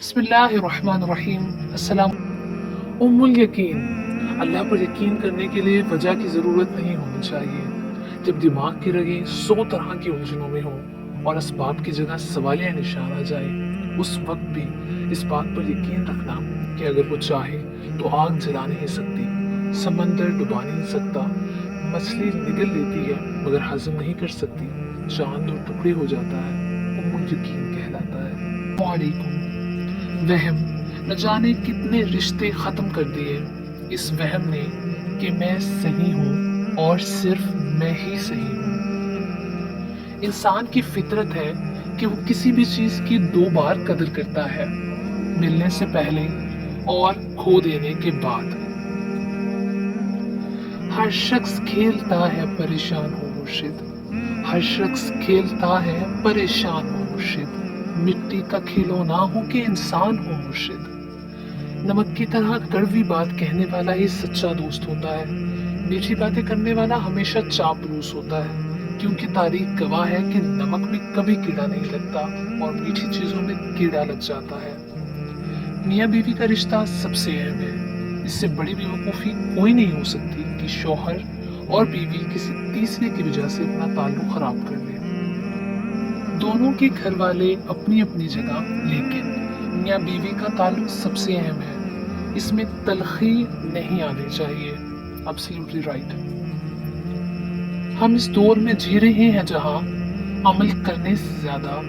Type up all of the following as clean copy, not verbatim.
बिस्मिल्लाहिर्रहमानिर्रहीम। अस्सलाम। उम्मुल यकीन, अल्लाह पर यकीन करने के लिए वजह की ज़रूरत नहीं होनी चाहिए। जब दिमाग की रगें 100 तरह की उलझनों में हों और असबाब की जगह सवालिया निशान आ जाए, उस वक्त भी इस बात पर यकीन रखना कि अगर वो चाहे तो आग जला नहीं सकती, समंदर डुबा नहीं सकता, मछली निगल लेती है मगर हजम नहीं कर सकती, चांद दो टुकड़े हो जाता है, उम्मुल यकीन कहलाता है। वालेकुम। वहम न जाने कितने रिश्ते खत्म कर दिए इस वहम ने कि मैं सही हूँ और सिर्फ मैं ही सही हूँ। इंसान की फितरत है कि वो किसी भी चीज की 2 बार कदर करता है, मिलने से पहले और खो देने के बाद। हर शख्स खेलता है परेशान हो मुर्शिद, हर शख्स खेलता है परेशान हो मुर्शिद, मिट्टी का खिलौना हो कि इंसान हो मुर्शिद। नमक की तरह कड़वी बात कहने वाला ही सच्चा दोस्त होता है, मीठी बातें करने वाला हमेशा चापलूस होता है, क्योंकि तारीख गवाह है कि नमक में कभी कीड़ा नहीं लगता और मीठी चीजों में कीड़ा लग जाता है। मियाँ बीवी का रिश्ता सबसे अहम है, इससे बड़ी बेवकूफ़ी कोई नहीं हो सकती कि शौहर और बीवी किसी तीसरे की वजह से अपना ताल्लुक खराब कर ले। दोनों के घर वाले अपनी अपनी जगह, लेकिन मियाँ बीवी का ताल्लुक सबसे अहम है, इसमें तलखी नहीं आनी चाहिए। Absolutely right. हम इस दौर में जी रहे हैं जहां अमल करने से ज्यादा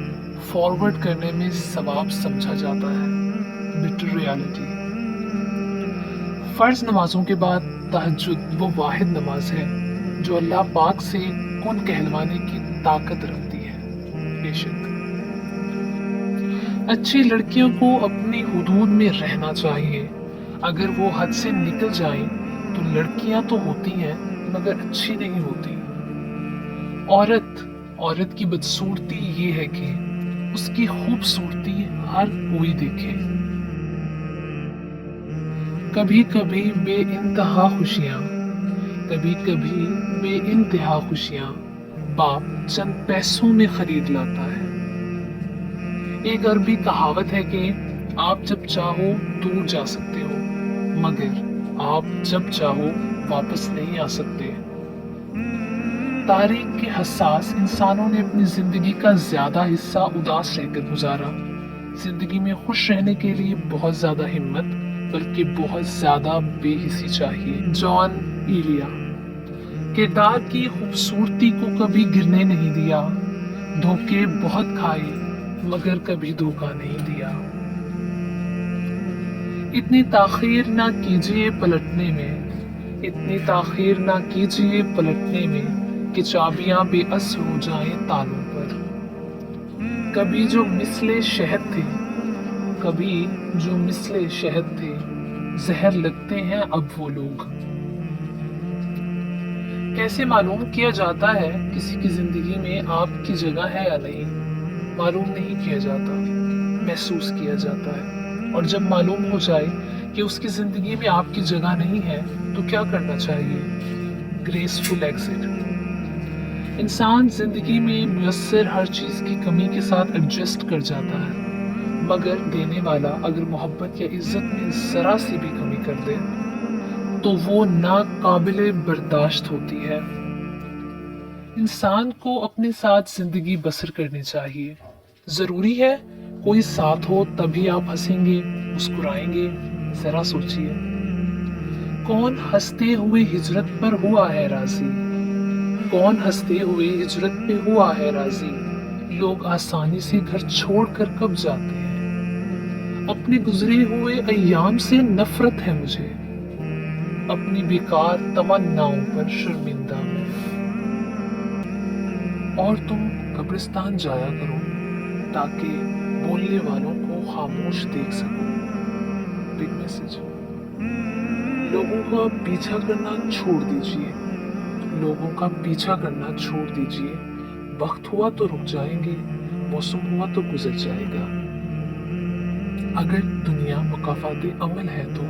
फॉरवर्ड करने में सवाब समझा जाता है। Bitter reality. फर्ज नमाजों के बाद तहज्जुद वो वाहिद नमाज है जो अल्लाह पाक से कुन कहलवाने की ताकत रखती है। बेशक अच्छी लड़कियों को अपनी हुदूद में रहना चाहिए, अगर वो हद से निकल जाएं तो लड़कियां तो होती हैं मगर अच्छी नहीं होती। औरत की बदसूरती ये है कि उसकी खूबसूरती हर कोई देखे। कभी कभी बेइंतहा खुशियां, कभी कभी बेइंतहा खुशियां बाप चंद पैसों में खरीद लाता है। एक अरबी कहावत है कि आप जब चाहो दूर जा सकते हो, मगर आप जब चाहो वापस नहीं आ सकते। तारीख के हसास इंसानों ने अपनी जिंदगी का ज्यादा हिस्सा उदास रहकर गुजारा। जिंदगी में खुश रहने के लिए बहुत ज्यादा हिम्मत बल्कि बहुत ज्यादा बेहिसी चाहिए। जॉन इलिया। किरदार की खूबसूरती को कभी गिरने नहीं दिया, धोखे बहुत खाए मगर कभी धोखा नहीं दिया। इतनी ताखीर ना कीजिए पलटने में, इतनी ताखीर ना कीजिए पलटने में कि चाबियां बेअस हो जाएं तालों पर। कभी जो मिसले शहद थे, कभी जो मिसले शहद थे, जहर लगते हैं अब वो लोग। कैसे मालूम किया जाता है किसी की जिंदगी में आपकी जगह है या नहीं? मालूम नहीं किया जाता, महसूस किया जाता है। और जब मालूम हो जाए कि उसकी जिंदगी में आपकी जगह नहीं है तो क्या करना चाहिए? Graceful exit. इंसान जिंदगी में मुयस्सर हर चीज की कमी के साथ एडजस्ट कर जाता है, मगर देने वाला अगर मोहब्बत या इज्जत में जरा सी भी कमी कर दे तो वो नाकाबिले बर्दाश्त होती है। इंसान को अपने साथ जिंदगी बसर करनी चाहिए। जरूरी है कोई साथ हो तभी आप हंसेंगे, मुस्कुराएंगे? जरा सोचिए, कौन हंसते हुए हिजरत पर हुआ है राजी? कौन हंसते हुए हिजरत पे हुआ है राजी? लोग आसानी से घर छोड़कर कब जाते हैं? अपने गुजरे हुए अय्याम से नफरत है मुझे, अपनी बेकार तमन्नाओं पर शर्मिंदा मैं। और तुम कब्रिस्तान जाया करो ताकि बोलने वालों को खामोश देख सको। Big message. लोगों का पीछा करना छोड़ दीजिए, लोगों का पीछा करना छोड़ दीजिए। वक्त हुआ तो रुक जाएंगे, मौसम हुआ तो गुजर जाएगा। अगर दुनिया मुकाफाते अमल है तो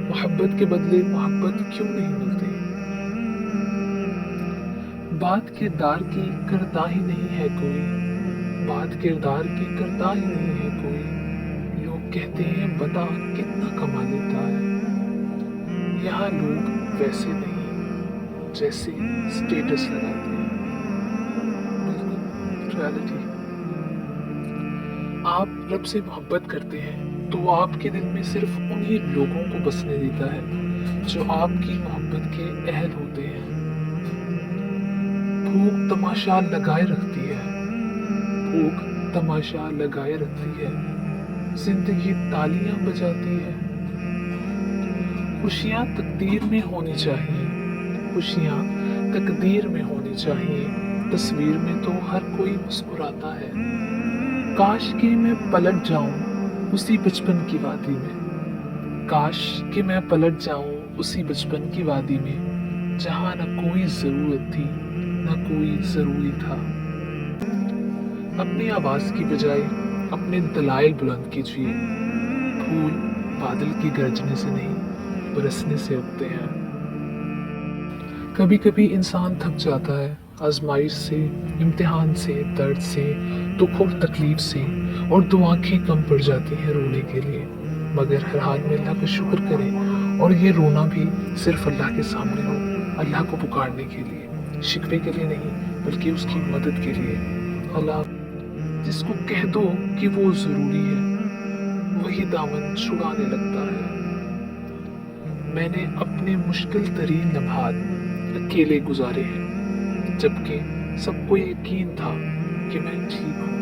मोहब्बत के बदले मोहब्बत क्यों नहीं मिलती? बात किरदार की करता ही नहीं है कोई, बात किरदार की करता ही नहीं है कोई। लोग कहते हैं बता कितना कमा लेता है। यहाँ लोग वैसे नहीं जैसे स्टेटस लगाते हैं। बिल्कुल रियलिटी। आप रब से मोहब्बत करते हैं तो वो आपके दिल में सिर्फ उन्हीं लोगों को बसने देता है जो आपकी मोहब्बत के अहल होते हैं। भूख तमाशा लगाए रखती है, भूख तमाशा लगाए रखती है, जिंदगी तालियां बजाती है। खुशियां तकदीर में होनी चाहिए, खुशियां तकदीर में होनी चाहिए, तस्वीर में तो हर कोई मुस्कुराता है। काश कि मैं पलट जाऊं उसी बचपन की वादी में, काश कि मैं पलट जाऊं उसी बचपन की वादी में, जहां न कोई जरूरत थी न कोई जरूरी था। अपनी आवाज की बजाय अपने दलाइल बुलंद कीजिए। फूल बादल की गरजने से नहीं बरसने से उगते हैं। कभी कभी इंसान थक जाता है आजमाइश से, इम्तिहान से, दर्द से, दुख और तकलीफ से, और दो आंखें कम पड़ जाती हैं रोने के लिए। मगर हर हाल में अल्लाह का शुक्र करें, और ये रोना भी सिर्फ अल्लाह के सामने हो, अल्लाह को पुकारने के लिए, शिकवे के लिए नहीं बल्कि उसकी मदद के लिए। अल्लाह जिसको कह दो कि वो जरूरी है वही दामन छुड़ाने लगता है। मैंने अपने मुश्किल तरीन लम्हात अकेले गुजारे हैं, जबकि सबको यकीन था कि मैं ठीक हूँ।